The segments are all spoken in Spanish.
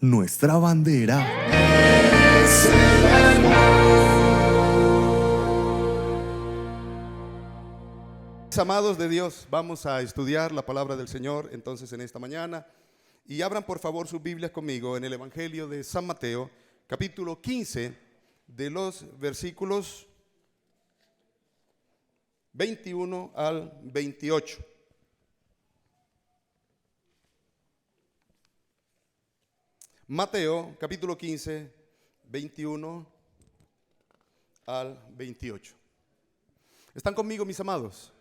nuestra bandera. Amados de Dios, vamos a estudiar la palabra del Señor entonces en esta mañana. Y abran por favor sus Biblias conmigo en el Evangelio de San Mateo, capítulo 15, de los versículos 21 al 28. Mateo, capítulo 15, 21 al 28. ¿Están conmigo, mis amados?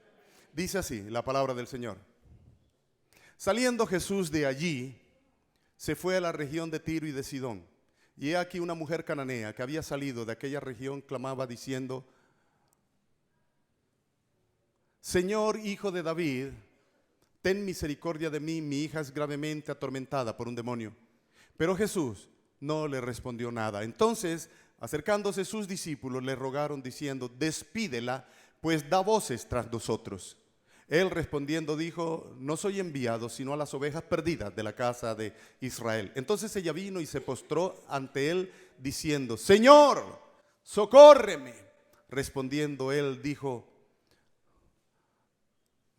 Dice así la palabra del Señor. Saliendo Jesús de allí, se fue a la región de Tiro y de Sidón. Y he aquí una mujer cananea que había salido de aquella región clamaba diciendo: Señor, hijo de David, ten misericordia de mí, mi hija es gravemente atormentada por un demonio. Pero Jesús no le respondió nada. Entonces, acercándose sus discípulos, le rogaron diciendo: despídela, pues da voces tras nosotros. Él respondiendo dijo: no soy enviado sino a las ovejas perdidas de la casa de Israel. Entonces ella vino y se postró ante él diciendo: Señor, socórreme. Respondiendo él dijo: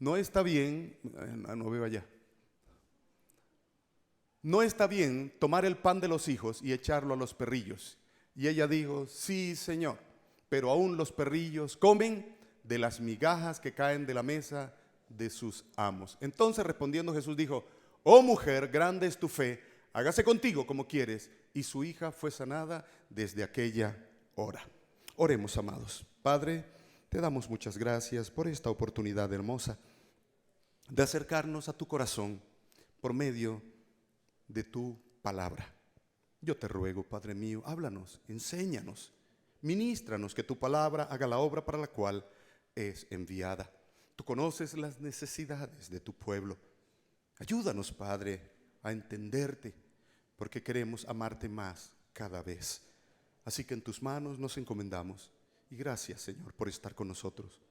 no está bien, no veo allá. No está bien tomar el pan de los hijos y echarlo a los perrillos. Y ella dijo: sí, Señor, pero aún los perrillos comen de las migajas que caen de la mesa de sus amos. Entonces respondiendo Jesús dijo: oh mujer, grande es tu fe, hágase contigo como quieres. Y su hija fue sanada desde aquella hora. Oremos, amados. Padre, te damos muchas gracias por esta oportunidad hermosa de acercarnos a tu corazón por medio de tu palabra. Yo te ruego, Padre mío, háblanos, enséñanos, ministranos, que tu palabra haga la obra para la cual es enviada. Tú conoces las necesidades de tu pueblo. Ayúdanos, Padre, a entenderte, porque queremos amarte más cada vez. Así que en tus manos nos encomendamos. Y gracias, Señor, por estar con nosotros.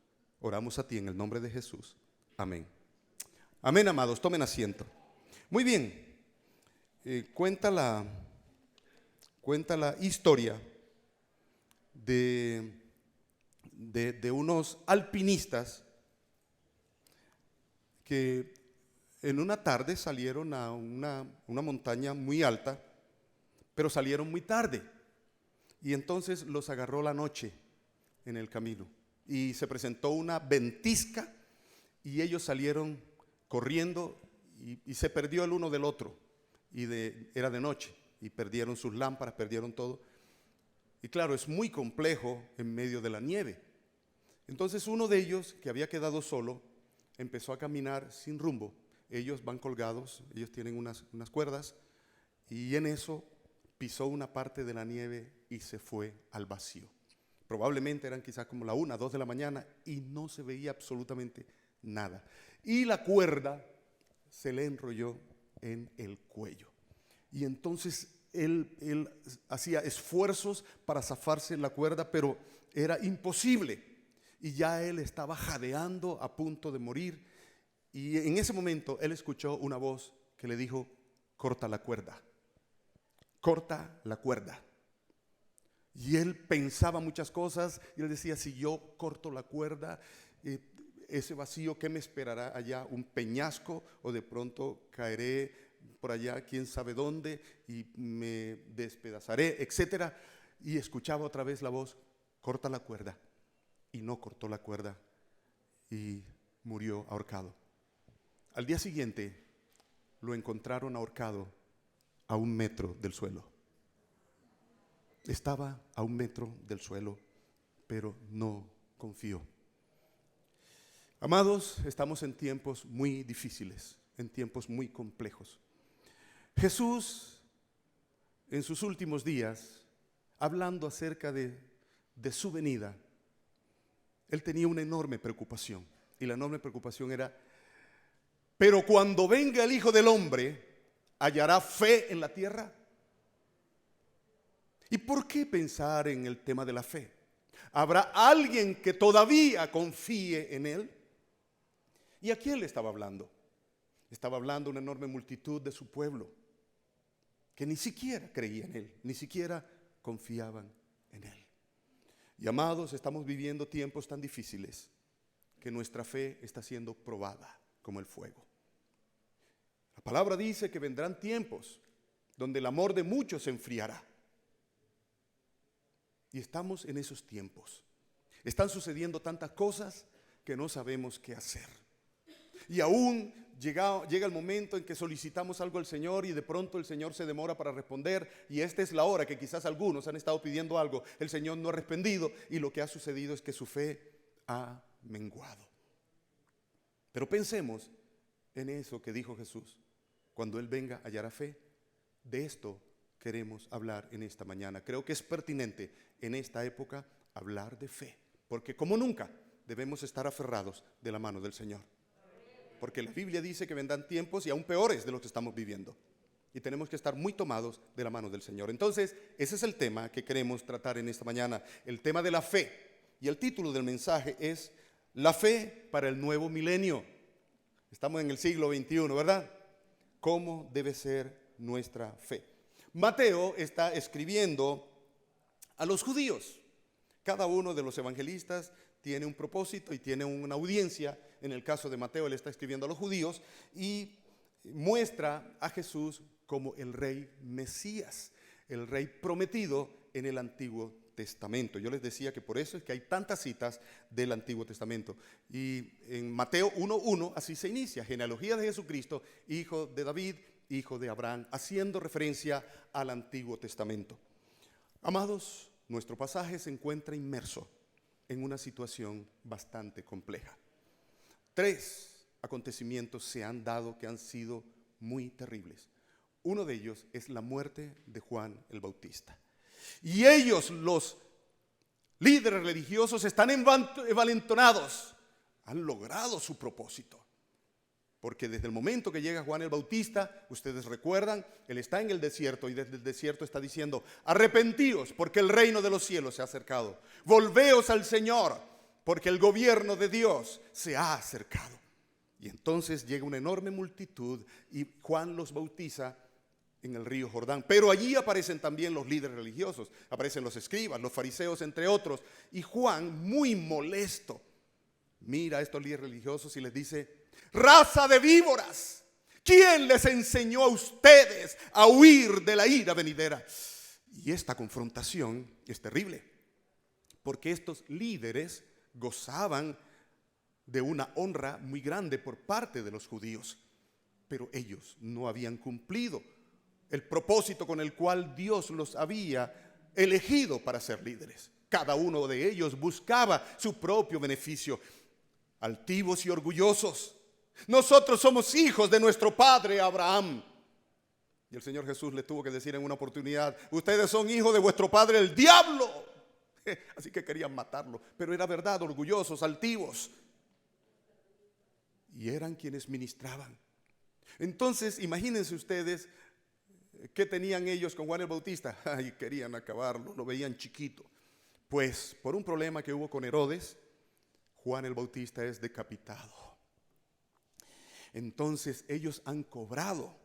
Oramos a ti en el nombre de Jesús. Amén. Amén, amados. Tomen asiento. Muy bien. Cuenta la historia de unos alpinistas que en una tarde salieron a una montaña muy alta, pero salieron muy tarde. Y entonces los agarró la noche en el camino. Y se presentó una ventisca y ellos salieron corriendo y se perdió el uno del otro. Era de noche y perdieron sus lámparas, perdieron todo. Y claro, es muy complejo en medio de la nieve. Entonces uno de ellos, que había quedado solo, empezó a caminar sin rumbo. Ellos van colgados, ellos tienen unas cuerdas, y en eso pisó una parte de la nieve y se fue al vacío. Probablemente eran quizás como la 1, 2 de la mañana y no se veía absolutamente nada. Y la cuerda se le enrolló en el cuello. Y entonces él hacía esfuerzos para zafarse la cuerda, pero era imposible. Y ya él estaba jadeando, a punto de morir. Y en ese momento él escuchó una voz que le dijo: corta la cuerda, corta la cuerda. Y él pensaba muchas cosas y él decía: si yo corto la cuerda, ese vacío, ¿qué me esperará allá? ¿Un peñasco? O de pronto caeré por allá, quién sabe dónde, y me despedazaré, etcétera. Y escuchaba otra vez la voz: corta la cuerda. Y no cortó la cuerda y murió ahorcado. Al día siguiente lo encontraron ahorcado a 1 metro del suelo. Estaba a 1 metro del suelo, pero no confió. Amados, estamos en tiempos muy difíciles, en tiempos muy complejos. Jesús, en sus últimos días, hablando acerca de su venida, él tenía una enorme preocupación. Y la enorme preocupación era: pero cuando venga el Hijo del Hombre, ¿hallará fe en la tierra? ¿Y por qué pensar en el tema de la fe? ¿Habrá alguien que todavía confíe en él? ¿Y a quién le estaba hablando? Estaba hablando a una enorme multitud de su pueblo. que ni siquiera creían en Él, ni siquiera confiaban en Él. Y amados, estamos viviendo tiempos tan difíciles que nuestra fe está siendo probada como el fuego. La palabra dice que vendrán tiempos donde el amor de muchos se enfriará. Y estamos en esos tiempos. Están sucediendo tantas cosas que no sabemos qué hacer. Y aún llega el momento en que solicitamos algo al Señor y de pronto el Señor se demora para responder, y esta es la hora que quizás algunos han estado pidiendo algo, el Señor no ha respondido, y lo que ha sucedido es que su fe ha menguado. Pero pensemos en eso que dijo Jesús: cuando Él venga hallará fe. De esto queremos hablar en esta mañana. Creo que es pertinente en esta época hablar de fe, porque como nunca debemos estar aferrados de la mano del Señor. Porque la Biblia dice que vendrán tiempos y aún peores de los que estamos viviendo. Y tenemos que estar muy tomados de la mano del Señor. Entonces, ese es el tema que queremos tratar en esta mañana, el tema de la fe. Y el título del mensaje es La fe para el nuevo milenio. Estamos en el siglo XXI, ¿verdad? ¿Cómo debe ser nuestra fe? Mateo está escribiendo a los judíos. Cada uno de los evangelistas tiene un propósito y tiene una audiencia. En el caso de Mateo, él está escribiendo a los judíos y muestra a Jesús como el rey Mesías, el rey prometido en el Antiguo Testamento. Yo les decía que por eso es que hay tantas citas del Antiguo Testamento. Y en Mateo 1:1 así se inicia: genealogía de Jesucristo, hijo de David, hijo de Abraham, haciendo referencia al Antiguo Testamento. Amados, nuestro pasaje se encuentra inmerso en una situación bastante compleja. 3 acontecimientos se han dado que han sido muy terribles. Uno de ellos es la muerte de Juan el Bautista. Y ellos, los líderes religiosos, están envalentonados. Han logrado su propósito. Porque desde el momento que llega Juan el Bautista, ustedes recuerdan, él está en el desierto y desde el desierto está diciendo: arrepentíos porque el reino de los cielos se ha acercado. Volveos al Señor porque el gobierno de Dios se ha acercado. Y entonces llega una enorme multitud y Juan los bautiza en el río Jordán. Pero allí aparecen también los líderes religiosos, aparecen los escribas, los fariseos, entre otros. Y Juan, muy molesto, mira a estos líderes religiosos y les dice: raza de víboras, ¿quién les enseñó a ustedes a huir de la ira venidera? Y esta confrontación es terrible, porque estos líderes gozaban de una honra muy grande por parte de los judíos, pero ellos no habían cumplido el propósito con el cual Dios los había elegido para ser líderes. Cada uno de ellos buscaba su propio beneficio, altivos y orgullosos. Nosotros somos hijos de nuestro padre Abraham. Y el Señor Jesús le tuvo que decir en una oportunidad: ustedes son hijos de vuestro padre el diablo. Así que querían matarlo, pero era verdad, orgullosos, altivos. Y eran quienes ministraban. Entonces, imagínense ustedes qué tenían ellos con Juan el Bautista. Ay, querían acabarlo, lo veían chiquito. Pues por un problema que hubo con Herodes, Juan el Bautista es decapitado. Entonces ellos han cobrado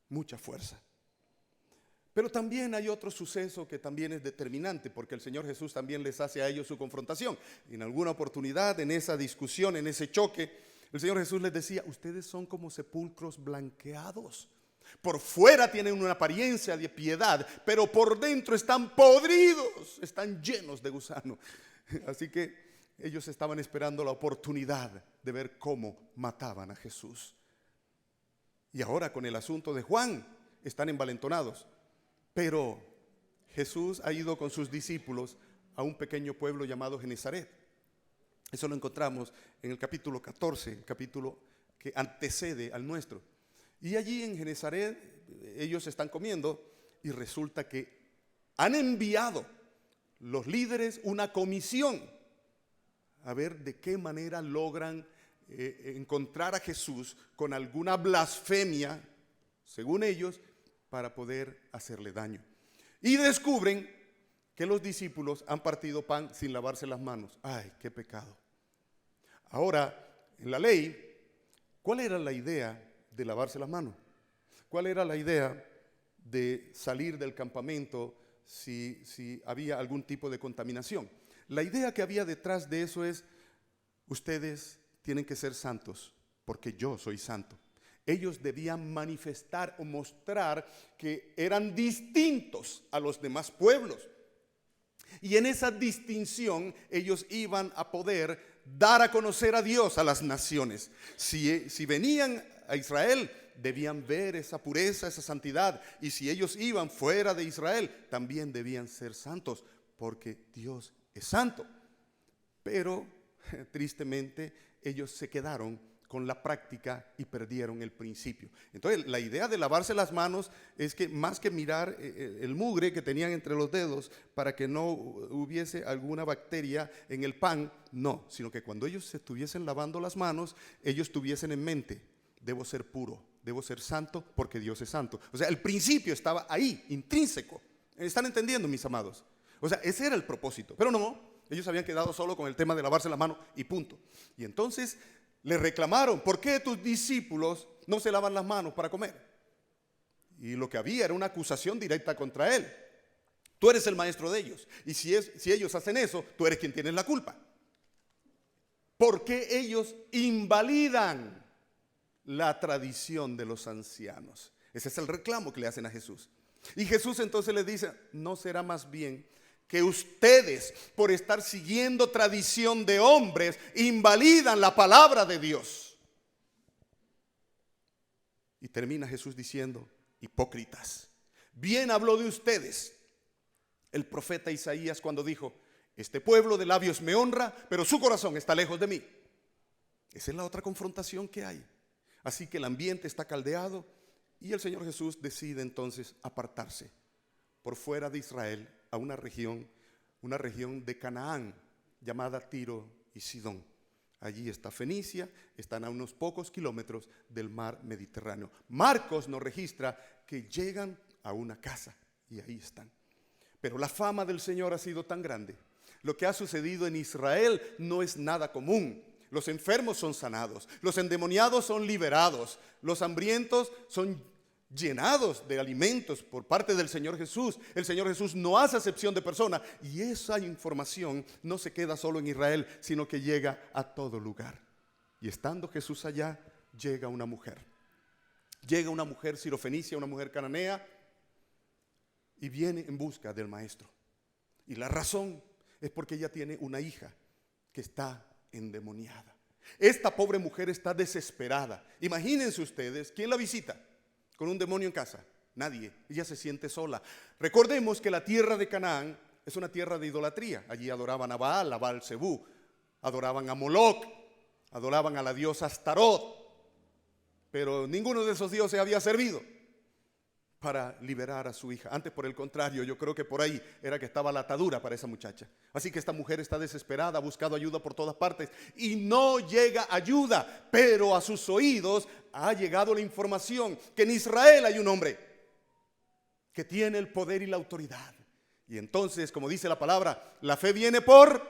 mucha fuerza. Pero también hay otro suceso que también es determinante, porque el Señor Jesús también les hace a ellos su confrontación. En alguna oportunidad, en esa discusión, en ese choque, el Señor Jesús les decía: ustedes son como sepulcros blanqueados. Por fuera tienen una apariencia de piedad, pero por dentro están podridos, están llenos de gusano. Así que ellos estaban esperando la oportunidad de ver cómo mataban a Jesús. Y ahora con el asunto de Juan están envalentonados. Pero Jesús ha ido con sus discípulos a un pequeño pueblo llamado Genezaret. Eso lo encontramos en el capítulo 14, el capítulo que antecede al nuestro. Y allí en Genezaret ellos están comiendo y resulta que han enviado los líderes una comisión a ver de qué manera logran encontrar a Jesús con alguna blasfemia, según ellos, para poder hacerle daño. Y descubren que los discípulos han partido pan sin lavarse las manos. ¡Ay, qué pecado! Ahora, en la ley, ¿cuál era la idea de lavarse las manos? ¿Cuál era la idea de salir del campamento si había algún tipo de contaminación. La idea que había detrás de eso es: ustedes tienen que ser santos porque yo soy santo. Ellos debían manifestar o mostrar que eran distintos a los demás pueblos. Y en esa distinción ellos iban a poder dar a conocer a Dios a las naciones. Si venían a Israel, debían ver esa pureza, esa santidad. Y si ellos iban fuera de Israel, también debían ser santos, porque Dios es santo. Pero tristemente ellos se quedaron con la práctica y perdieron el principio. Entonces la idea de lavarse las manos es que más que mirar el mugre que tenían entre los dedos para que no hubiese alguna bacteria en el pan, no, sino que cuando ellos se estuviesen lavando las manos, ellos tuviesen en mente: debo ser puro, debo ser santo porque Dios es santo. O sea, el principio estaba ahí, intrínseco. ¿Están entendiendo, mis amados? O sea, ese era el propósito. Pero no, ellos habían quedado solo con el tema de lavarse las manos y punto. Y entonces le reclamaron: ¿por qué tus discípulos no se lavan las manos para comer? Y lo que había era una acusación directa contra él. Tú eres el maestro de ellos, y si ellos hacen eso, tú eres quien tiene la culpa. ¿Por qué ellos invalidan la tradición de los ancianos? Ese es el reclamo que le hacen a Jesús. Y Jesús entonces les dice: ¿no será más bien que ustedes, por estar siguiendo tradición de hombres, invalidan la palabra de Dios? Y termina Jesús diciendo: hipócritas, bien habló de ustedes el profeta Isaías cuando dijo: este pueblo de labios me honra, pero su corazón está lejos de mí. Esa es la otra confrontación que hay. Así que el ambiente está caldeado y el Señor Jesús decide entonces apartarse por fuera de Israel a una región de Canaán llamada Tiro y Sidón. Allí está Fenicia, están a unos pocos kilómetros del mar Mediterráneo. Marcos nos registra que llegan a una casa y ahí están. Pero la fama del Señor ha sido tan grande. Lo que ha sucedido en Israel no es nada común. Los enfermos son sanados, los endemoniados son liberados, los hambrientos son llenados de alimentos por parte del Señor Jesús. El Señor Jesús no hace acepción de persona, y esa información no se queda solo en Israel, sino que llega a todo lugar. Y estando Jesús allá, llega una mujer sirofenicia, una mujer cananea, y viene en busca del maestro. Y la razón es porque ella tiene una hija que está endemoniada. Esta pobre mujer está desesperada. Imagínense ustedes, ¿quién la visita con un demonio en casa? Nadie. Ella se siente sola. Recordemos que la tierra de Canaán es una tierra de idolatría. Allí adoraban a Baal, a Baal-Zebú, adoraban a Moloc, adoraban a la diosa Astarot. Pero ninguno de esos dioses había servido para liberar a su hija. Antes, por el contrario, yo creo que por ahí era que estaba la atadura para esa muchacha. Así que esta mujer está desesperada, ha buscado ayuda por todas partes y no llega ayuda. Pero a sus oídos ha llegado la información que en Israel hay un hombre que tiene el poder y la autoridad. Y entonces, como dice la palabra, la fe viene por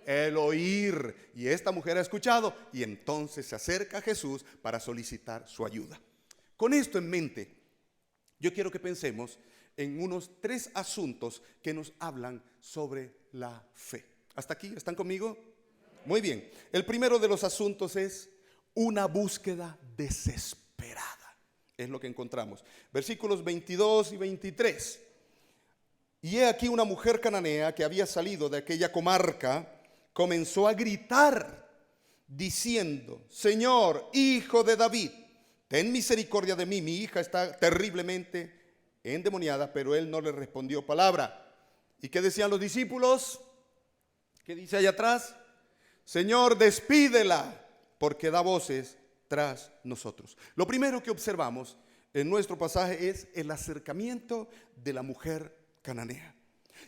el oír. Y esta mujer ha escuchado y entonces se acerca a Jesús para solicitar su ayuda. Con esto en mente, yo quiero que pensemos en unos 3 asuntos que nos hablan sobre la fe. ¿Hasta aquí? ¿Están conmigo? Muy bien. El primero de los asuntos es una búsqueda desesperada. Es lo que encontramos. Versículos 22 y 23. Y he aquí una mujer cananea que había salido de aquella comarca, comenzó a gritar diciendo: Señor, hijo de David, ten misericordia de mí, mi hija está terriblemente endemoniada. Pero él no le respondió palabra. ¿Y qué decían los discípulos? ¿Qué dice allá atrás? Señor, despídela, porque da voces tras nosotros. Lo primero que observamos en nuestro pasaje es el acercamiento de la mujer cananea.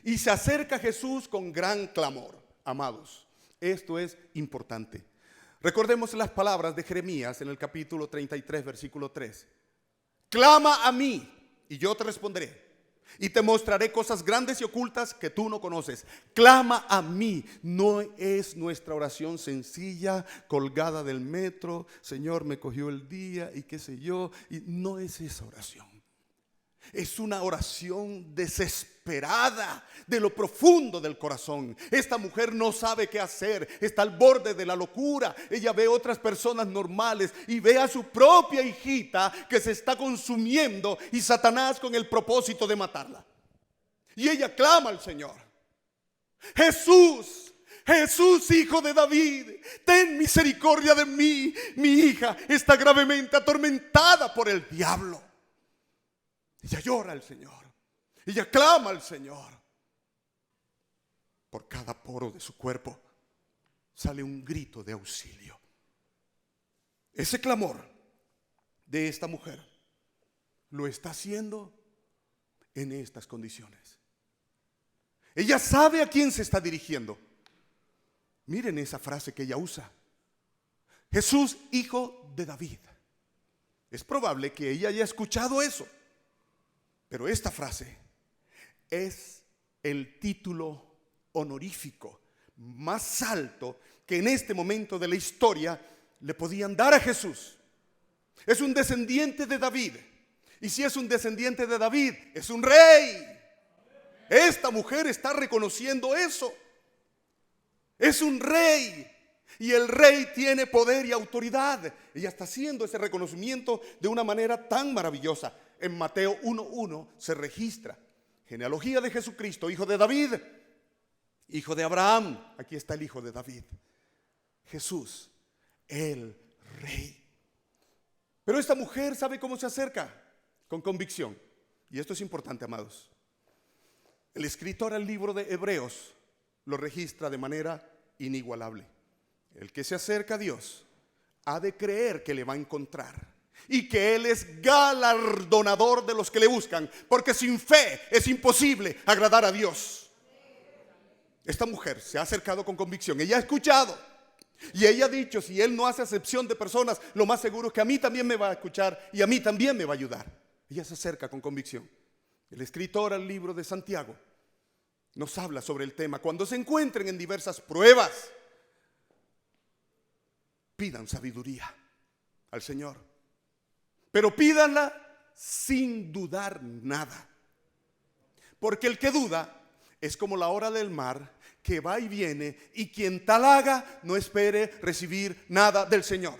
Y se acerca a Jesús con gran clamor. Amados, esto es importante. Recordemos las palabras de Jeremías en el capítulo 33, versículo 3. Clama a mí y yo te responderé y te mostraré cosas grandes y ocultas que tú no conoces. Clama a mí. No es nuestra oración sencilla, colgada del metro, Señor, me cogió el día y qué sé yo. Y no es esa oración. Es una oración desesperada de lo profundo del corazón. Esta mujer no sabe qué hacer, está al borde de la locura. Ella ve otras personas normales y ve a su propia hijita que se está consumiendo, y Satanás con el propósito de matarla. Y ella clama al Señor: Jesús, Jesús, hijo de David, ten misericordia de mí. Mi hija está gravemente atormentada por el diablo. Ella llora al Señor, ella clama al Señor. Por cada poro de su cuerpo sale un grito de auxilio. Ese clamor de esta mujer lo está haciendo en estas condiciones. Ella sabe a quién se está dirigiendo. Miren esa frase que ella usa: Jesús, hijo de David. Es probable que ella haya escuchado eso, pero esta frase es el título honorífico más alto que en este momento de la historia le podían dar a Jesús. Es un descendiente de David, y si es un descendiente de David, es un rey. Esta mujer está reconociendo eso. Es un rey, y el rey tiene poder y autoridad. Ella está haciendo ese reconocimiento de una manera tan maravillosa. En Mateo 1:1 se registra: genealogía de Jesucristo, hijo de David, hijo de Abraham. Aquí está el hijo de David, Jesús, el rey. Pero esta mujer sabe cómo se acerca: con convicción. Y esto es importante, amados. El escritor al libro de Hebreos lo registra de manera inigualable. El que se acerca a Dios ha de creer que le va a encontrar, y que Él es galardonador de los que le buscan, porque sin fe es imposible agradar a Dios. Esta mujer se ha acercado con convicción. Ella ha escuchado, y ella ha dicho: si Él no hace acepción de personas, lo más seguro es que a mí también me va a escuchar y a mí también me va a ayudar. Ella se acerca con convicción. El escritor al libro de Santiago nos habla sobre el tema: cuando se encuentren en diversas pruebas, pidan sabiduría al Señor, pero pídanla sin dudar nada. Porque el que duda es como la ola del mar, que va y viene, y quien tal haga no espere recibir nada del Señor.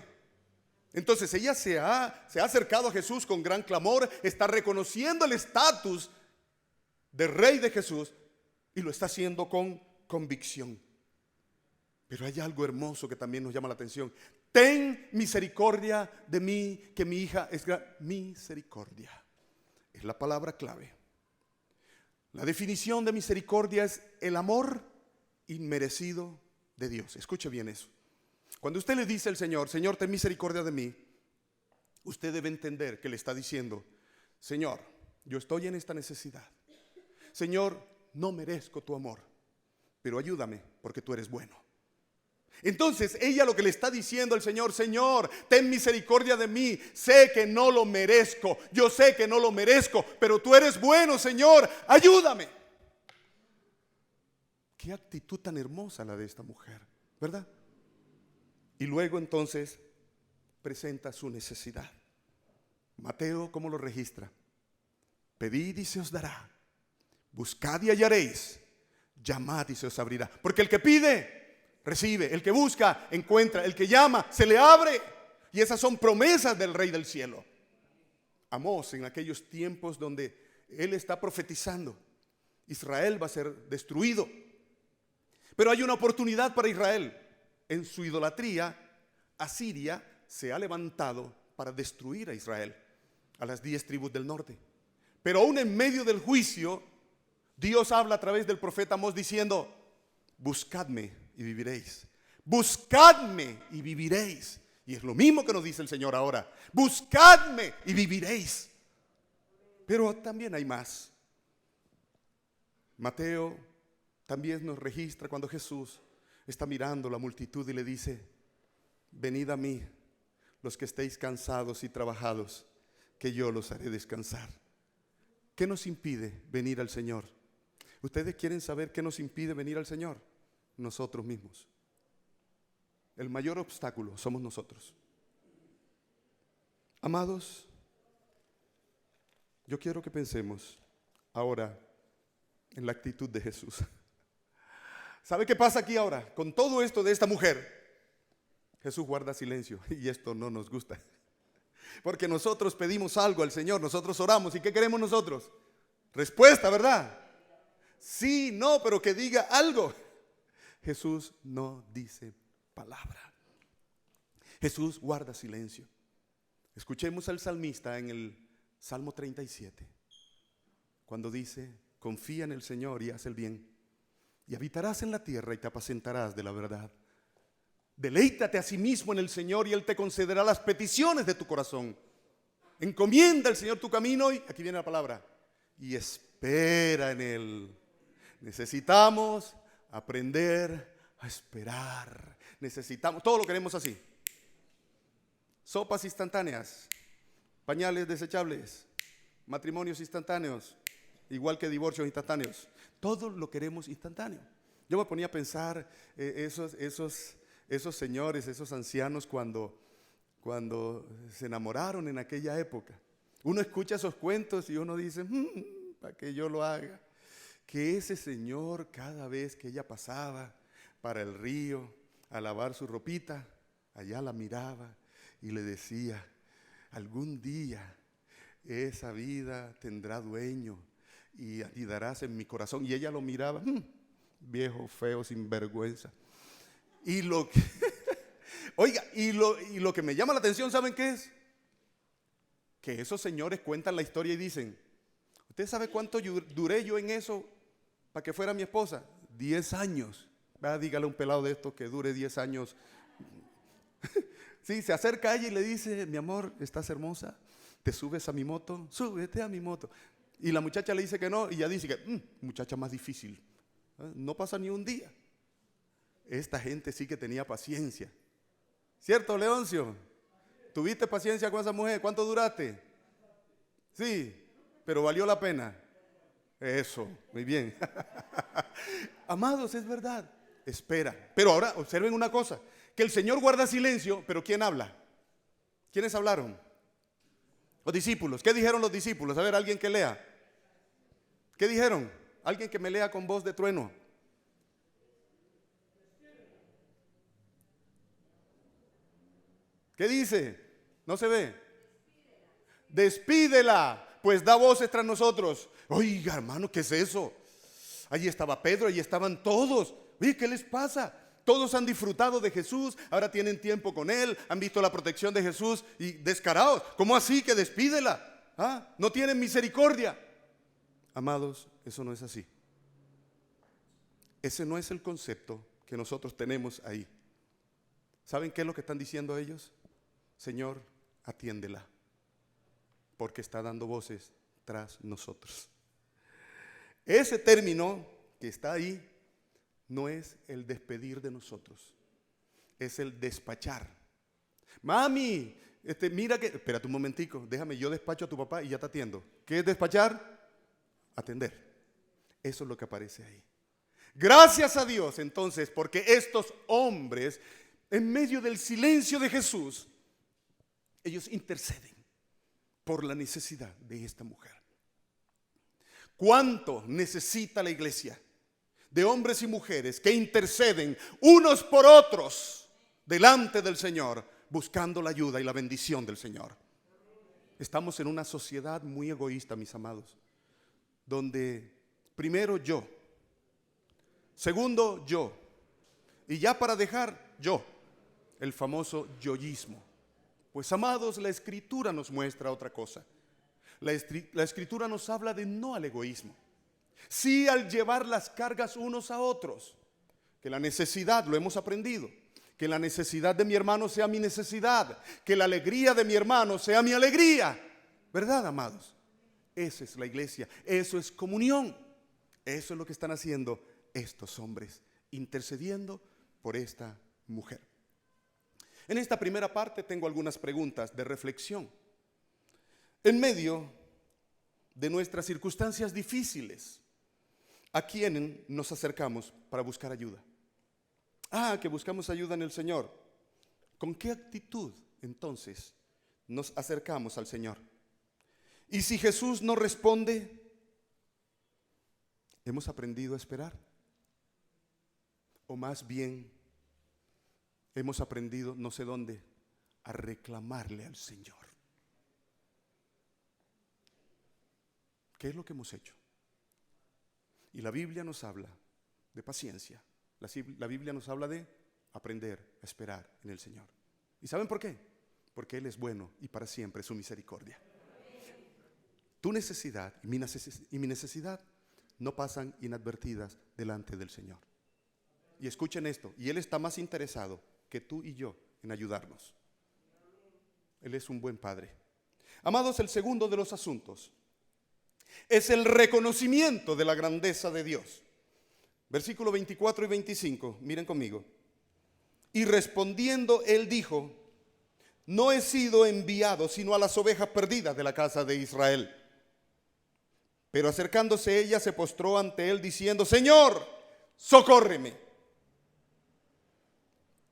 Entonces ella se ha acercado a Jesús con gran clamor, está reconociendo el estatus de rey de Jesús, y lo está haciendo con convicción. Pero hay algo hermoso que también nos llama la atención: ten misericordia de mí, que mi hija es misericordia. Es la palabra clave. La definición de misericordia es el amor inmerecido de Dios. Escuche bien eso. Cuando usted le dice al Señor: Señor, ten misericordia de mí, usted debe entender que le está diciendo: Señor, yo estoy en esta necesidad. Señor, no merezco tu amor, pero ayúdame porque tú eres bueno. Entonces ella lo que le está diciendo al Señor: Señor, ten misericordia de mí, sé que no lo merezco, yo sé que no lo merezco, pero tú eres bueno, Señor, ayúdame. Qué actitud tan hermosa la de esta mujer, ¿verdad? Y luego entonces presenta su necesidad. Mateo, ¿cómo lo registra? Pedid y se os dará, buscad y hallaréis, llamad y se os abrirá. Porque el que pide, recibe; el que busca, encuentra; el que llama, se le abre. Y esas son promesas del Rey del cielo. Amós, en aquellos tiempos donde él está profetizando, Israel va a ser destruido. Pero hay una oportunidad para Israel. En su idolatría, Asiria se ha levantado para destruir a Israel, a las 10 tribus del norte. Pero aún en medio del juicio, Dios habla a través del profeta Amós diciendo: buscadme y viviréis. Buscadme y viviréis. Y es lo mismo que nos dice el Señor ahora: buscadme y viviréis. Pero también hay más. Mateo también nos registra cuando Jesús está mirando la multitud y le dice: venid a mí, los que estéis cansados y trabajados, que yo los haré descansar. ¿Qué nos impide venir al Señor? ¿Ustedes quieren saber qué nos impide venir al Señor? Nosotros mismos. El mayor obstáculo somos nosotros. Amados, Yo quiero que pensemos ahora en la actitud de Jesús. ¿Sabe qué pasa aquí ahora? Con todo esto de esta mujer, Jesús guarda silencio y esto no nos gusta. Porque nosotros pedimos algo al Señor, nosotros oramos y ¿qué queremos nosotros? Respuesta, ¿verdad? Sí, no, pero que diga algo. Jesús no dice palabra. Jesús guarda silencio. Escuchemos al salmista en el Salmo 37, cuando dice: confía en el Señor y haz el bien, y habitarás en la tierra y te apacentarás de la verdad. Deleítate a sí mismo en el Señor y Él te concederá las peticiones de tu corazón. Encomienda al Señor tu camino y, aquí viene la palabra, y espera en Él. Necesitamos aprender a esperar. Necesitamos, todo lo queremos así. Sopas instantáneas, pañales desechables, matrimonios instantáneos, igual que divorcios instantáneos. Todo lo queremos instantáneo. Yo me ponía a pensar esos señores, esos ancianos cuando se enamoraron en aquella época. Uno escucha esos cuentos y uno dice, para que yo lo haga. Que ese señor, cada vez que ella pasaba para el río a lavar su ropita, allá la miraba y le decía: algún día esa vida tendrá dueño y darás en mi corazón. Y ella lo miraba, viejo, feo, sinvergüenza. Y lo que, oiga, y lo que me llama la atención, ¿saben qué es? Que esos señores cuentan la historia y dicen: ¿usted sabe cuánto duré yo en eso para que fuera mi esposa? 10 años. Dígale a un pelado de estos que dure 10 años. Sí, se acerca a ella y le dice: mi amor, estás hermosa, ¿te subes a mi moto? Súbete a mi moto. Y la muchacha le dice que no, y ella dice que, muchacha más difícil. No pasa ni un día. Esta gente sí que tenía paciencia. ¿Cierto, Leoncio? ¿Tuviste paciencia con esa mujer? ¿Cuánto duraste? Sí, pero valió la pena. Eso, muy bien. Amados, es verdad. Espera. Pero ahora observen una cosa, que el Señor guarda silencio, pero ¿quién habla? ¿Quiénes hablaron? Los discípulos. ¿Qué dijeron los discípulos? A ver, alguien que lea. ¿Qué dijeron? Alguien que me lea con voz de trueno. ¿Qué dice? No se ve. Despídela, pues da voces tras nosotros. Oiga, hermano, ¿qué es eso? Allí estaba Pedro, allí estaban todos. Oye, ¿qué les pasa? Todos han disfrutado de Jesús, ahora tienen tiempo con Él, han visto la protección de Jesús y descarados. ¿Cómo así que despídela? ¿No tienen misericordia? Amados, eso no es así. Ese no es el concepto que nosotros tenemos ahí. ¿Saben qué es lo que están diciendo ellos? Señor, atiéndela, porque está dando voces tras nosotros. Ese término que está ahí no es el despedir de nosotros, es el despachar. Mami, mira que, espérate un momentico, déjame, yo despacho a tu papá y ya te atiendo. ¿Qué es despachar? Atender. Eso es lo que aparece ahí. Gracias a Dios entonces, porque estos hombres, en medio del silencio de Jesús, ellos interceden por la necesidad de esta mujer. ¿Cuánto necesita la iglesia de hombres y mujeres que interceden unos por otros delante del Señor, buscando la ayuda y la bendición del Señor? Estamos en una sociedad muy egoísta, mis amados, donde primero yo, segundo yo, y ya para dejar yo, el famoso yoísmo. Pues amados, la Escritura nos muestra otra cosa. La Escritura nos habla de no al egoísmo, sí al llevar las cargas unos a otros. Que la necesidad, lo hemos aprendido, que la necesidad de mi hermano sea mi necesidad, que la alegría de mi hermano sea mi alegría. ¿Verdad, amados? Esa es la iglesia, eso es comunión. Eso es lo que están haciendo estos hombres, intercediendo por esta mujer. En esta primera parte tengo algunas preguntas de reflexión. En medio de nuestras circunstancias difíciles, ¿a quién nos acercamos para buscar ayuda? Que buscamos ayuda en el Señor. ¿Con qué actitud entonces nos acercamos al Señor? Y si Jesús no responde, hemos aprendido a esperar. O más bien, hemos aprendido, no sé dónde, a reclamarle al Señor. ¿Qué es lo que hemos hecho? Y la Biblia nos habla de paciencia. La Biblia nos habla de aprender a esperar en el Señor. ¿Y saben por qué? Porque Él es bueno y para siempre es su misericordia. Tu necesidad y mi necesidad no pasan inadvertidas delante del Señor. Y escuchen esto, y Él está más interesado que tú y yo en ayudarnos. Él es un buen Padre. Amados, el segundo de los asuntos es el reconocimiento de la grandeza de Dios. Versículos 24 y 25, miren conmigo. Y respondiendo él dijo: no he sido enviado sino a las ovejas perdidas de la casa de Israel. Pero acercándose ella se postró ante él diciendo: Señor, socórreme.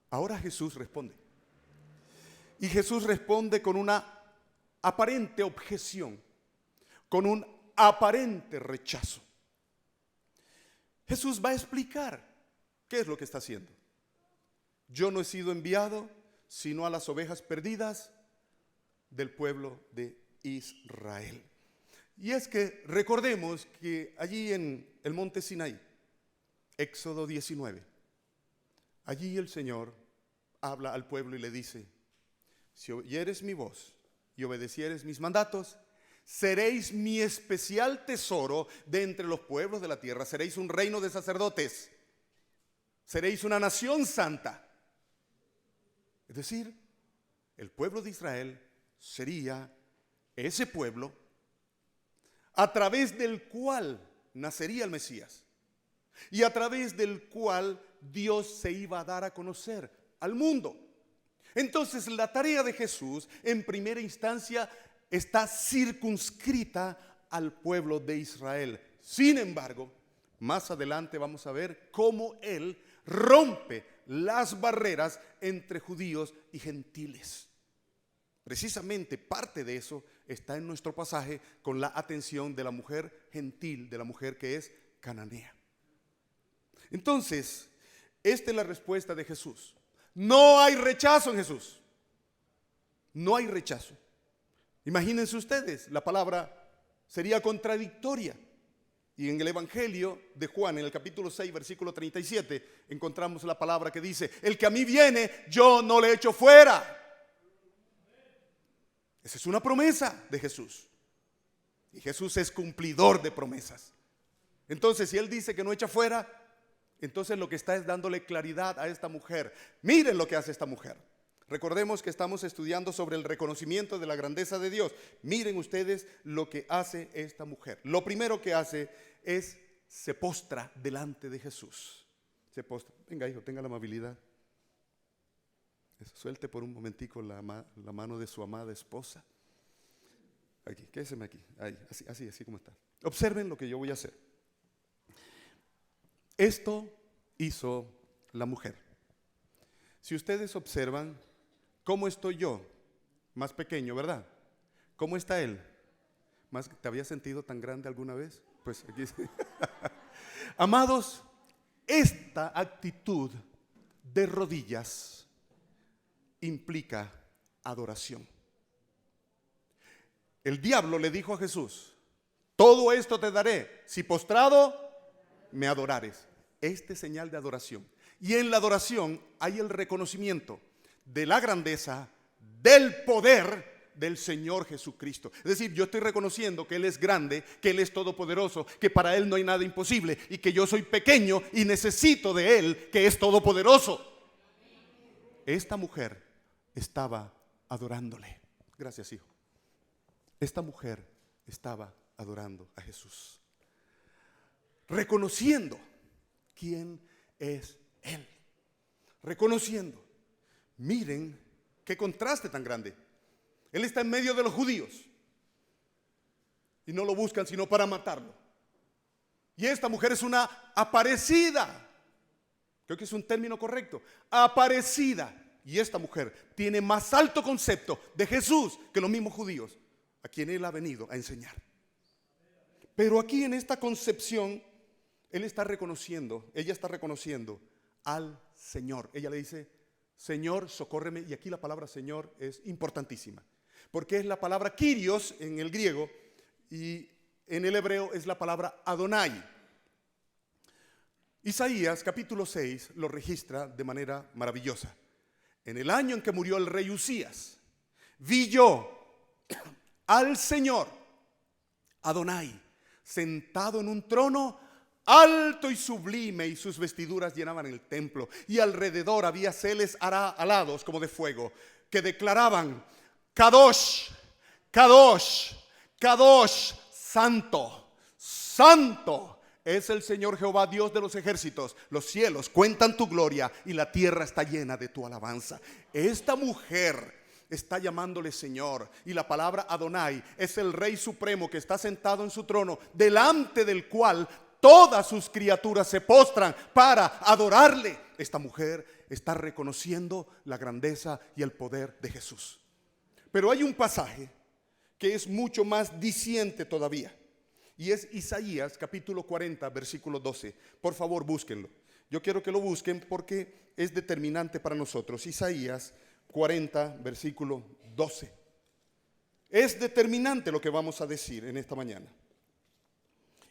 Ahora Jesús responde. Y Jesús responde con una aparente objeción, con un aparente rechazo. Jesús va a explicar qué es lo que está haciendo. Yo no he sido enviado sino a las ovejas perdidas del pueblo de Israel. Y es que recordemos que allí en el monte Sinaí, Éxodo 19, allí el Señor habla al pueblo y le dice: si oyeres mi voz y obedecieres mis mandatos, seréis mi especial tesoro de entre los pueblos de la tierra. Seréis un reino de sacerdotes. Seréis una nación santa. Es decir, el pueblo de Israel sería ese pueblo a través del cual nacería el Mesías y a través del cual Dios se iba a dar a conocer al mundo. Entonces la tarea de Jesús en primera instancia está circunscrita al pueblo de Israel. Sin embargo, más adelante vamos a ver cómo Él rompe las barreras entre judíos y gentiles. Precisamente parte de eso está en nuestro pasaje con la atención de la mujer gentil, de la mujer que es cananea. Entonces, esta es la respuesta de Jesús. No hay rechazo en Jesús. No hay rechazo. Imagínense ustedes, la palabra sería contradictoria. Y en el Evangelio de Juan, en el capítulo 6, versículo 37, encontramos la palabra que dice: el que a mí viene, yo no le echo fuera. Esa es una promesa de Jesús. Y Jesús es cumplidor de promesas. Entonces, si Él dice que no echa fuera, entonces lo que está es dándole claridad a esta mujer. Miren lo que hace esta mujer. Recordemos que estamos estudiando sobre el reconocimiento de la grandeza de Dios. Miren ustedes lo que hace esta mujer. Lo primero que hace es se postra delante de Jesús. Se postra. Venga, hijo, tenga la amabilidad. Suelte por un momentico la mano de su amada esposa. Aquí, quédeseme aquí. Ahí, así como está. Observen lo que yo voy a hacer. Esto hizo la mujer. Si ustedes observan, ¿cómo estoy yo? Más pequeño, ¿verdad? ¿Cómo está él? ¿Te había sentido tan grande alguna vez? Pues aquí sí. Amados, esta actitud de rodillas implica adoración. El diablo le dijo a Jesús: todo esto te daré si postrado me adorares. Este es señal de adoración. Y en la adoración hay el reconocimiento de la grandeza, del poder del Señor Jesucristo. Es decir, yo estoy reconociendo que Él es grande, que Él es todopoderoso, que para Él no hay nada imposible y que yo soy pequeño y necesito de Él, que es todopoderoso. Esta mujer estaba adorándole. Gracias, hijo. Esta mujer estaba adorando a Jesús, reconociendo quién es Él, reconociendo. Miren qué contraste tan grande. Él está en medio de los judíos y no lo buscan sino para matarlo. Y esta mujer es una aparecida. Creo que es un término correcto. Aparecida. Y esta mujer tiene más alto concepto de Jesús que los mismos judíos. a quien Él ha venido a enseñar. Pero aquí en esta concepción, ella está reconociendo al Señor. Ella le dice, Señor, socórreme. Y aquí la palabra Señor es importantísima, porque es la palabra Kyrios en el griego y en el hebreo es la palabra Adonai. Isaías capítulo 6 lo registra de manera maravillosa. En el año en que murió el rey Usías, vi yo al Señor, Adonai, sentado en un trono alto y sublime, y sus vestiduras llenaban el templo, y alrededor había seles alados como de fuego, que declaraban, Kadosh, Kadosh, Kadosh, santo, santo es el Señor Jehová, Dios de los ejércitos. Los cielos cuentan tu gloria y la tierra está llena de tu alabanza. Esta mujer está llamándole Señor, y la palabra Adonai es el Rey Supremo que está sentado en su trono, delante del cual todas sus criaturas se postran para adorarle. Esta mujer está reconociendo la grandeza y el poder de Jesús. Pero hay un pasaje que es mucho más diciente todavía, y es Isaías capítulo 40 versículo 12. Por favor, búsquenlo. Yo quiero que lo busquen porque es determinante para nosotros. Isaías 40 versículo 12. Es determinante lo que vamos a decir en esta mañana.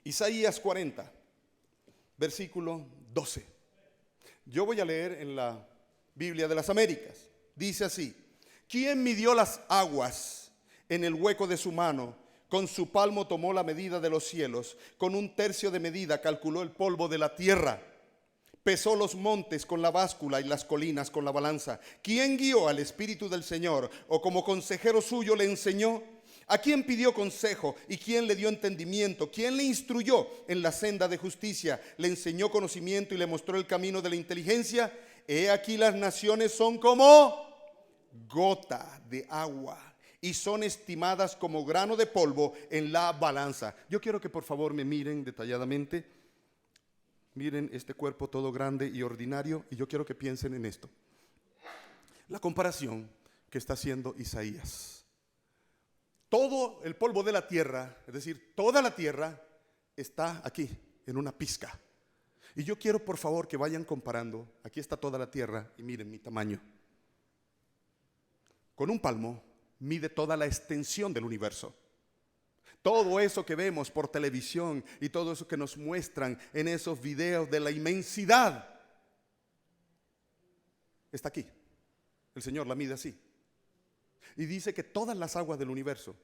Isaías 40 versículo 12. Yo voy a leer en la Biblia de las Américas. Dice así: ¿quién midió las aguas en el hueco de su mano? Con su palmo tomó la medida de los cielos, con un tercio de medida calculó el polvo de la tierra. Pesó los montes con la báscula y las colinas con la balanza. ¿Quién guió al Espíritu del Señor, o como consejero suyo le enseñó? ¿A quién pidió consejo y quién le dio entendimiento? ¿Quién le instruyó en la senda de justicia? ¿Le enseñó conocimiento y le mostró el camino de la inteligencia? He aquí las naciones son como gota de agua, y son estimadas como grano de polvo en la balanza. Yo quiero que por favor me miren detalladamente. Miren este cuerpo todo grande y ordinario, y yo quiero que piensen en esto. La comparación que está haciendo Isaías. Todo el polvo de la tierra, es decir, toda la tierra está aquí, en una pizca. Y yo quiero por favor que vayan comparando. Aquí está toda la tierra y miren mi tamaño. Con un palmo mide toda la extensión del universo. Todo eso que vemos por televisión y todo eso que nos muestran en esos videos de la inmensidad está aquí. El Señor la mide así. Y dice que todas las aguas del universo,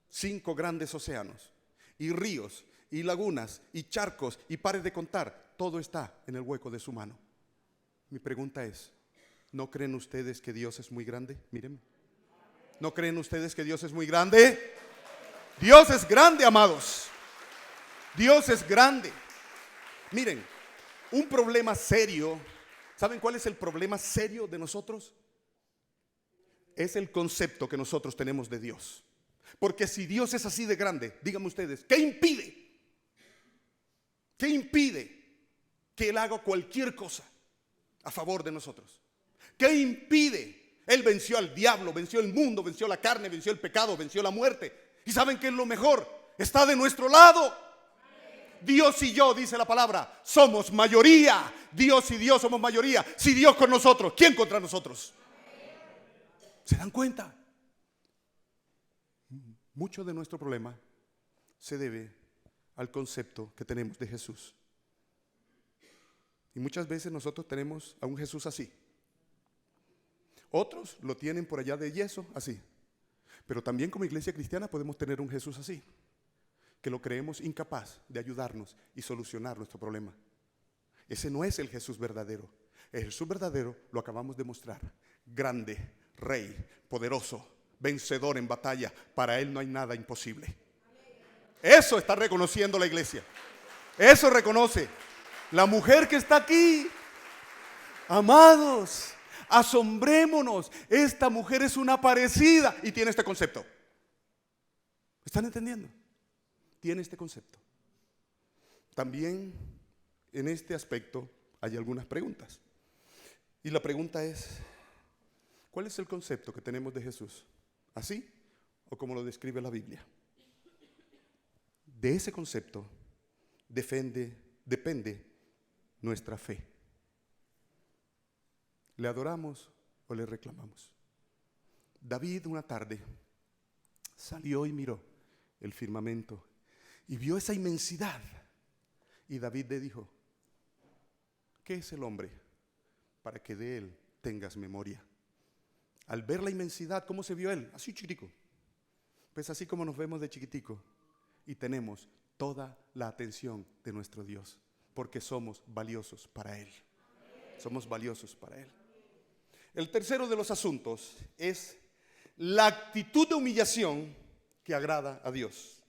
5 grandes océanos y ríos y lagunas y charcos y pares de contar, todo está en el hueco de su mano. Mi pregunta es, ¿no creen ustedes que Dios es muy grande? Mírenme. ¿No creen ustedes que Dios es muy grande? Dios es grande, amados. Dios es grande. Miren, un problema serio. ¿Saben cuál es el problema serio de nosotros? Es el concepto que nosotros tenemos de Dios. Porque si Dios es así de grande, díganme ustedes, ¿qué impide? ¿Qué impide que Él haga cualquier cosa a favor de nosotros? ¿Qué impide? Él venció al diablo, venció el mundo, venció la carne, venció el pecado, venció la muerte. ¿Y saben qué es lo mejor? Está de nuestro lado. Dios y yo, dice la palabra, somos mayoría. Dios y Dios somos mayoría. Si Dios con nosotros, ¿quién contra nosotros? ¿Se dan cuenta? Mucho de nuestro problema se debe al concepto que tenemos de Jesús. Y muchas veces nosotros tenemos a un Jesús así. Otros lo tienen por allá de yeso, así. Pero también como iglesia cristiana podemos tener un Jesús así, que lo creemos incapaz de ayudarnos y solucionar nuestro problema. Ese no es el Jesús verdadero. El Jesús verdadero lo acabamos de mostrar. Grande, rey, poderoso, vencedor en batalla. Para Él no hay nada imposible. Eso está reconociendo la iglesia. Eso reconoce la mujer que está aquí. Amados, asombrémonos, esta mujer es una parecida y tiene este concepto. ¿Están entendiendo? Tiene este concepto. También en este aspecto hay algunas preguntas. Y la pregunta es, ¿cuál es el concepto que tenemos de Jesús? ¿Así o como lo describe la Biblia. De ese concepto depende nuestra fe. ¿Le adoramos o le reclamamos? David una tarde salió y miró el firmamento y vio esa inmensidad. Y David le dijo: ¿qué es el hombre para que de él tengas memoria? Al ver la inmensidad, ¿cómo se vio él? Así chiquitico. Pues así como nos vemos de chiquitico y tenemos toda la atención de nuestro Dios, porque somos valiosos para Él. Somos valiosos para Él. El tercero de los asuntos es la actitud de humillación que agrada a Dios.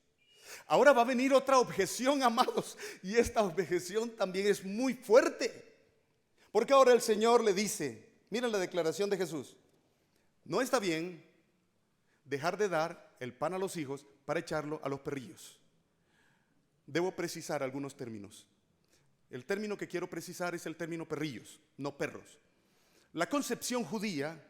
Ahora va a venir otra objeción, amados, y esta objeción también es muy fuerte, porque ahora el Señor le dice, miren la declaración de Jesús: no está bien dejar de dar el pan a los hijos para echarlo a los perrillos. Debo precisar algunos términos. El término que quiero precisar es el término perrillos, no perros. La concepción judía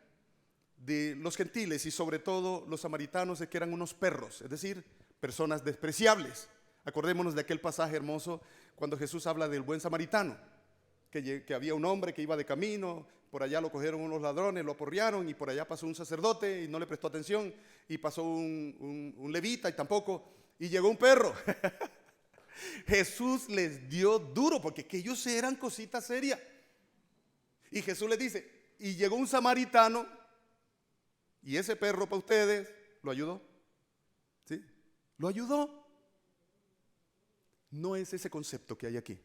de los gentiles y sobre todo los samaritanos es que eran unos perros, es decir, personas despreciables. Acordémonos de aquel pasaje hermoso cuando Jesús habla del buen samaritano, que había un hombre que iba de camino, por allá lo cogieron unos ladrones, lo aporrearon, y por allá pasó un sacerdote y no le prestó atención, y pasó un levita y tampoco, y llegó un perro. Jesús les dio duro porque que ellos eran cositas serias. Y Jesús les dice, y llegó un samaritano, y ese perro para ustedes lo ayudó. ¿Sí? Lo ayudó. No es ese concepto que hay aquí.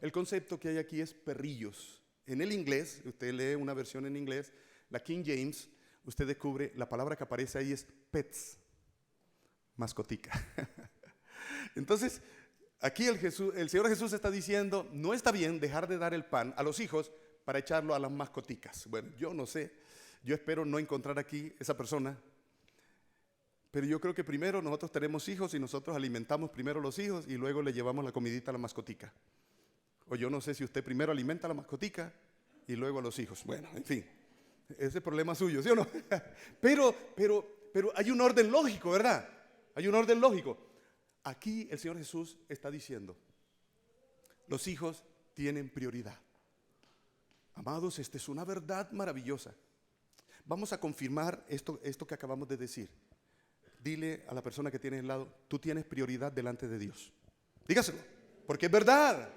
El concepto que hay aquí es perrillos. En el inglés, usted lee una versión en inglés, la King James, usted descubre la palabra que aparece ahí es pets, mascotica. Entonces, aquí el Señor Jesús está diciendo, no está bien dejar de dar el pan a los hijos para echarlo a las mascoticas. Bueno, yo no sé, yo espero no encontrar aquí esa persona, pero yo creo que primero nosotros tenemos hijos y nosotros alimentamos primero los hijos y luego le llevamos la comidita a la mascotica. O yo no sé si usted primero alimenta a la mascotica y luego a los hijos. Bueno, en fin, ese problema es suyo, ¿sí o no? Pero hay un orden lógico, ¿verdad? Hay un orden lógico. Aquí el Señor Jesús está diciendo, los hijos tienen prioridad. Amados, esta es una verdad maravillosa. Vamos a confirmar esto que acabamos de decir. Dile a la persona que tiene al lado, tú tienes prioridad delante de Dios. Dígaselo, porque es verdad.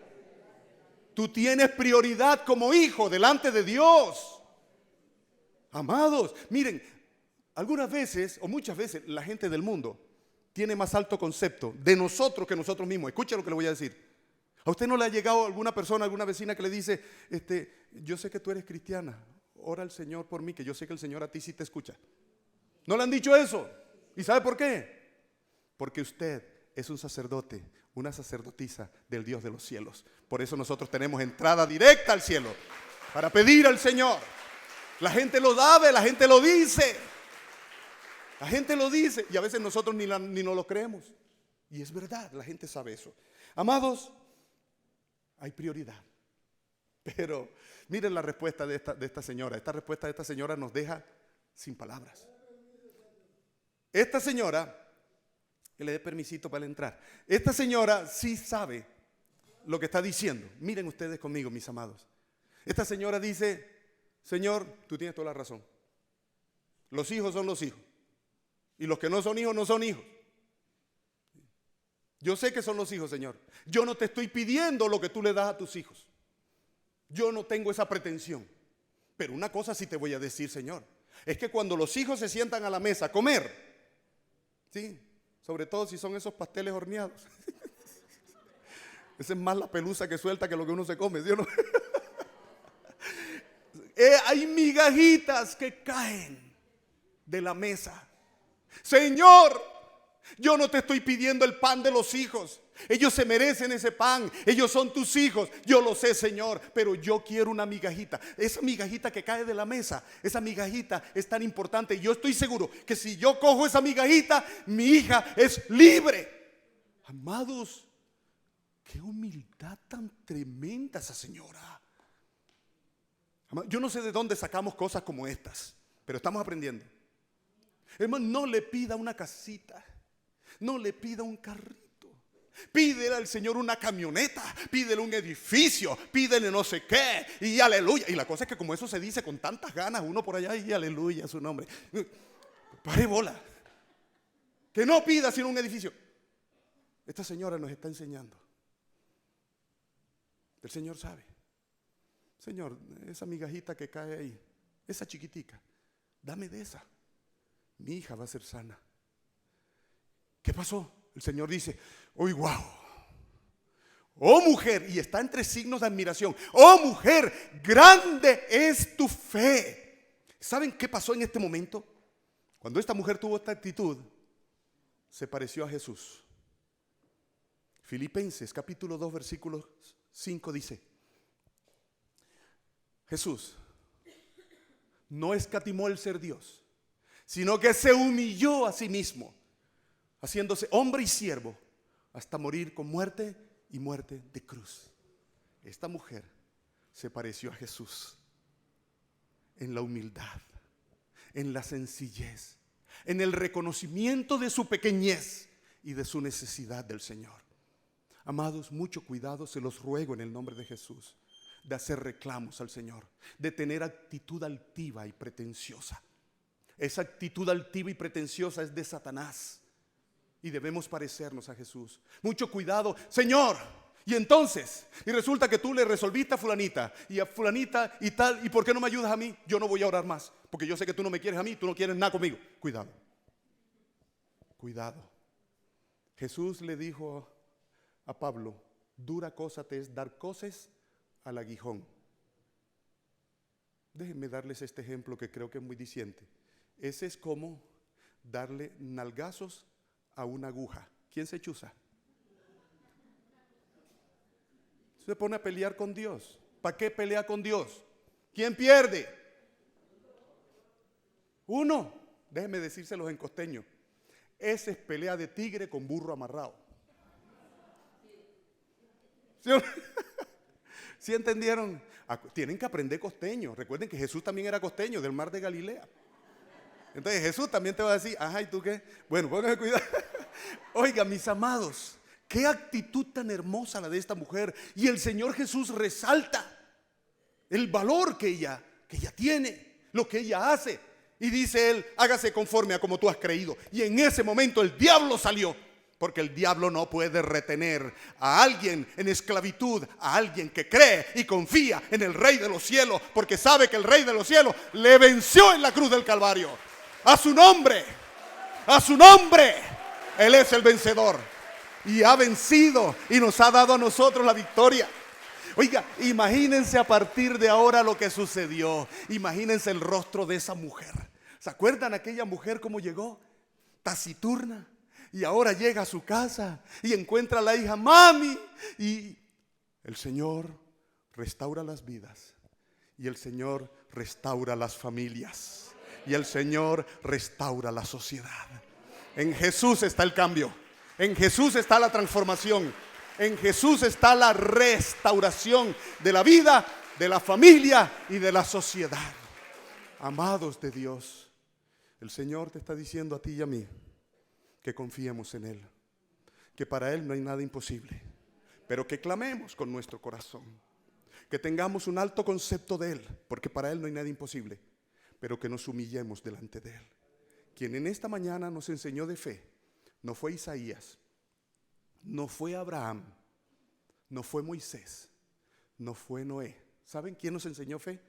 Tú tienes prioridad como hijo delante de Dios. Amados, miren, algunas veces o muchas veces la gente del mundo tiene más alto concepto de nosotros que nosotros mismos. Escuche lo que le voy a decir. ¿A usted no le ha llegado alguna persona, alguna vecina que le dice, yo sé que tú eres cristiana, ora al Señor por mí, que yo sé que el Señor a ti sí te escucha? ¿No le han dicho eso? ¿Y sabe por qué? Porque usted es un sacerdote, una sacerdotisa del Dios de los cielos. Por eso nosotros tenemos entrada directa al cielo para pedir al Señor. La gente lo sabe, la gente lo dice. La gente lo dice y a veces nosotros ni nos lo creemos. Y es verdad, la gente sabe eso. Amados, hay prioridad. Pero miren la respuesta de esta señora. Esta respuesta de esta señora nos deja sin palabras. Esta señora, que le dé permisito para entrar. Esta señora sí sabe lo que está diciendo. Miren ustedes conmigo, mis amados. Esta señora dice, Señor, tú tienes toda la razón. Los hijos son los hijos. Y los que no son hijos, no son hijos. Yo sé que son los hijos, Señor. Yo no te estoy pidiendo lo que tú le das a tus hijos. Yo no tengo esa pretensión. Pero una cosa sí te voy a decir, Señor. Es que cuando los hijos se sientan a la mesa a comer, ¿sí? Sobre todo si son esos pasteles horneados. Esa es más la pelusa que suelta que lo que uno se come, ¿sí o no? Hay migajitas que caen de la mesa. Señor, yo no te estoy pidiendo el pan de los hijos. Ellos se merecen ese pan. Ellos son tus hijos. Yo lo sé, Señor, pero yo quiero una migajita. Esa migajita que cae de la mesa, esa migajita es tan importante. Y yo estoy seguro que si yo cojo esa migajita, mi hija es libre. Amados, qué humildad tan tremenda esa señora. Yo no sé de dónde sacamos cosas como estas, pero estamos aprendiendo. Hermano, no le pida una casita, no le pida un carrito. Pídele al Señor una camioneta, pídele un edificio, pídele no sé qué, y aleluya. Y la cosa es que como eso se dice con tantas ganas, uno por allá, y aleluya a su nombre. Pare bola. Que no pida sino un edificio. Esta señora nos está enseñando. El Señor sabe. Señor, esa migajita que cae ahí, esa chiquitica, dame de esa. Mi hija va a ser sana. ¿Qué pasó? El Señor dice, ¡oh, wow! Oh mujer, y está entre signos de admiración. Oh mujer, grande es tu fe. ¿Saben qué pasó en este momento? Cuando esta mujer tuvo esta actitud, se pareció a Jesús. Filipenses capítulo 2 versículo 5 dice, Jesús no escatimó el ser Dios, sino que se humilló a sí mismo, haciéndose hombre y siervo hasta morir con muerte y muerte de cruz. Esta mujer se pareció a Jesús en la humildad, en la sencillez, en el reconocimiento de su pequeñez y de su necesidad del Señor. Amados, mucho cuidado, se los ruego en el nombre de Jesús, de hacer reclamos al Señor, de tener actitud altiva y pretenciosa. Esa actitud altiva y pretenciosa es de Satanás y debemos parecernos a Jesús. Mucho cuidado, Señor. Y entonces, y resulta que tú le resolviste a fulanita y a fulanita y tal, ¿y por qué no me ayudas a mí? Yo no voy a orar más, porque yo sé que tú no me quieres a mí, tú no quieres nada conmigo. Cuidado, cuidado. Jesús le dijo a Pablo, dura cosa te es dar coces al aguijón. Déjenme darles este ejemplo que creo que es muy diciente. Ese es como darle nalgazos a una aguja. ¿Quién se chuza? Se pone a pelear con Dios. ¿Para qué pelea con Dios? ¿Quién pierde? Uno. Déjenme decírselos en costeño. Ese es pelea de tigre con burro amarrado. ¿Sí, ¿Sí entendieron? Tienen que aprender costeño. Recuerden que Jesús también era costeño del mar de Galilea. Entonces Jesús también te va a decir, ajá, ¿y tú qué? Bueno, pónganse cuidado. Oiga, mis amados, qué actitud tan hermosa la de esta mujer. Y el Señor Jesús resalta el valor que ella tiene, lo que ella hace. Y dice él, hágase conforme a como tú has creído. Y en ese momento el diablo salió. Porque el diablo no puede retener a alguien en esclavitud, a alguien que cree y confía en el Rey de los cielos, porque sabe que el Rey de los cielos le venció en la cruz del Calvario. A su nombre, Él es el vencedor y ha vencido y nos ha dado a nosotros la victoria. Oiga, imagínense a partir de ahora lo que sucedió. Imagínense el rostro de esa mujer. ¿Se acuerdan aquella mujer cómo llegó? Taciturna. Y ahora llega a su casa y encuentra a la hija, mami. Y el Señor restaura las vidas. Y el Señor restaura las familias. Y el Señor restaura la sociedad. En Jesús está el cambio. En Jesús está la transformación. En Jesús está la restauración de la vida, de la familia y de la sociedad. Amados de Dios, el Señor te está diciendo a ti y a mí que confiemos en Él, que para Él no hay nada imposible, pero que clamemos con nuestro corazón, que tengamos un alto concepto de Él, porque para Él no hay nada imposible, pero que nos humillemos delante de Él. Quien en esta mañana nos enseñó de fe no fue Isaías, no fue Abraham, no fue Moisés, no fue Noé. ¿Saben quién nos enseñó fe?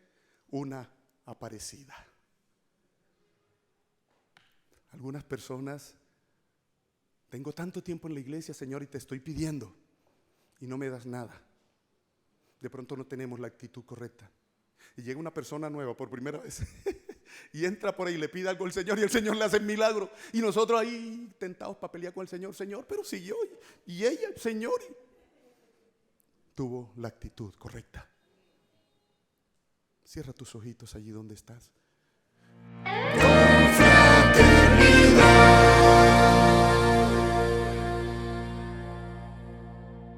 Una aparecida. Algunas personas, tengo tanto tiempo en la iglesia, Señor, y te estoy pidiendo y no me das nada. De pronto no tenemos la actitud correcta. Y llega una persona nueva por primera vez y entra por ahí y le pide algo al Señor y el Señor le hace el milagro. Y nosotros ahí tentados para pelear con el Señor. Señor, pero siguió. Y ella, Señor, tuvo la actitud correcta. Cierra tus ojitos allí donde estás.